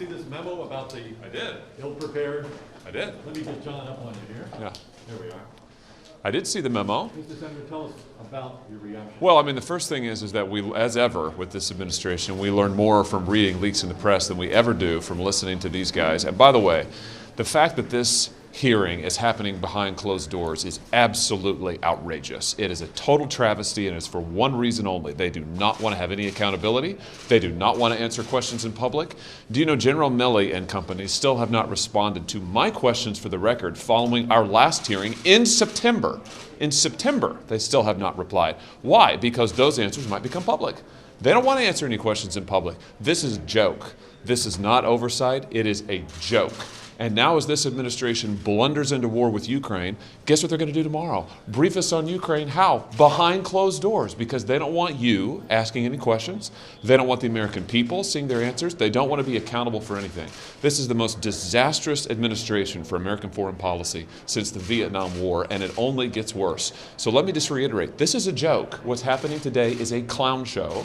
see this memo about the I did. ill-prepared? I did. Let me get John up on you here. Yeah. There we are. I did see the memo. Mr. Senator, tell us about your reaction. Well, I mean, the first thing is that we, as ever with this administration, we learn more from reading leaks in the press than we ever do from listening to these guys. And by the way, the fact that this hearing is happening behind closed doors is absolutely outrageous. It is a total travesty, and it's for one reason only. They do not want to have any accountability. They do not want to answer questions in public. Do you know General Milley and company still have not responded to my questions for the record following our last hearing in September? In September, they still have not replied. Why? Because those answers might become public. They don't want to answer any questions in public. This is a joke. This is not oversight. It is a joke. And now as this administration blunders into war with Ukraine, guess what they're going to do tomorrow? Brief us on Ukraine. How? Behind closed doors, because they don't want you asking any questions. They don't want the American people seeing their answers. They don't want to be accountable for anything. This is the most disastrous administration for American foreign policy since the Vietnam War, and it only gets worse. So let me just reiterate, this is a joke. What's happening today is a clown show.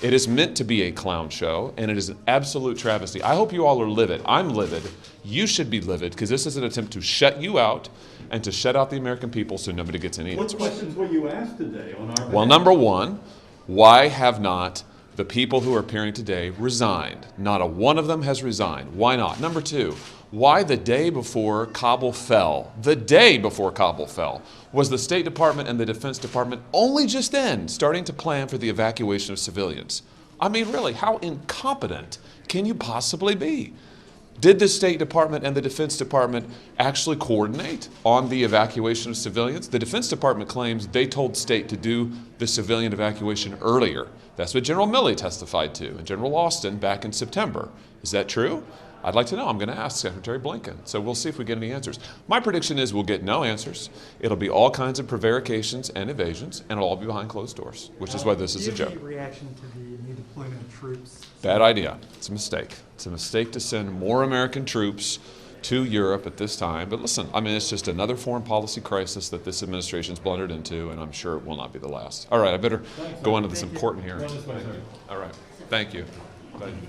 It is meant to be a clown show, and it is an absolute travesty. I hope you all are livid. I'm livid. You should be livid, because this is an attempt to shut you out and to shut out the American people so nobody gets any answers. What questions were you asked today on our behalf? Well, number one, why have not the people who are appearing today resigned? Not a one of them has resigned. Why not? Number two, why the day before Kabul fell, was the State Department and the Defense Department only just then starting to plan for the evacuation of civilians? I mean, really, how incompetent can you possibly be? Did the State Department and the Defense Department actually coordinate on the evacuation of civilians? The Defense Department claims they told State to do the civilian evacuation earlier. That's what General Milley testified to, and General Austin back in September. Is that true? I'd like to know. I'm going to ask Secretary Blinken. So we'll see if we get any answers. My prediction is we'll get no answers. It'll be all kinds of prevarications and evasions, and it'll all be behind closed doors, which is why this is a joke. Reaction to the new deployment of troops? Bad idea. It's a mistake. It's a mistake to send more American troops to Europe at this time. But listen, I mean, it's just another foreign policy crisis that this administration's blundered into, and I'm sure it will not be the last. All right, I better go on to this important hearing. Run this way, sir. All right. Thank you. Thank you.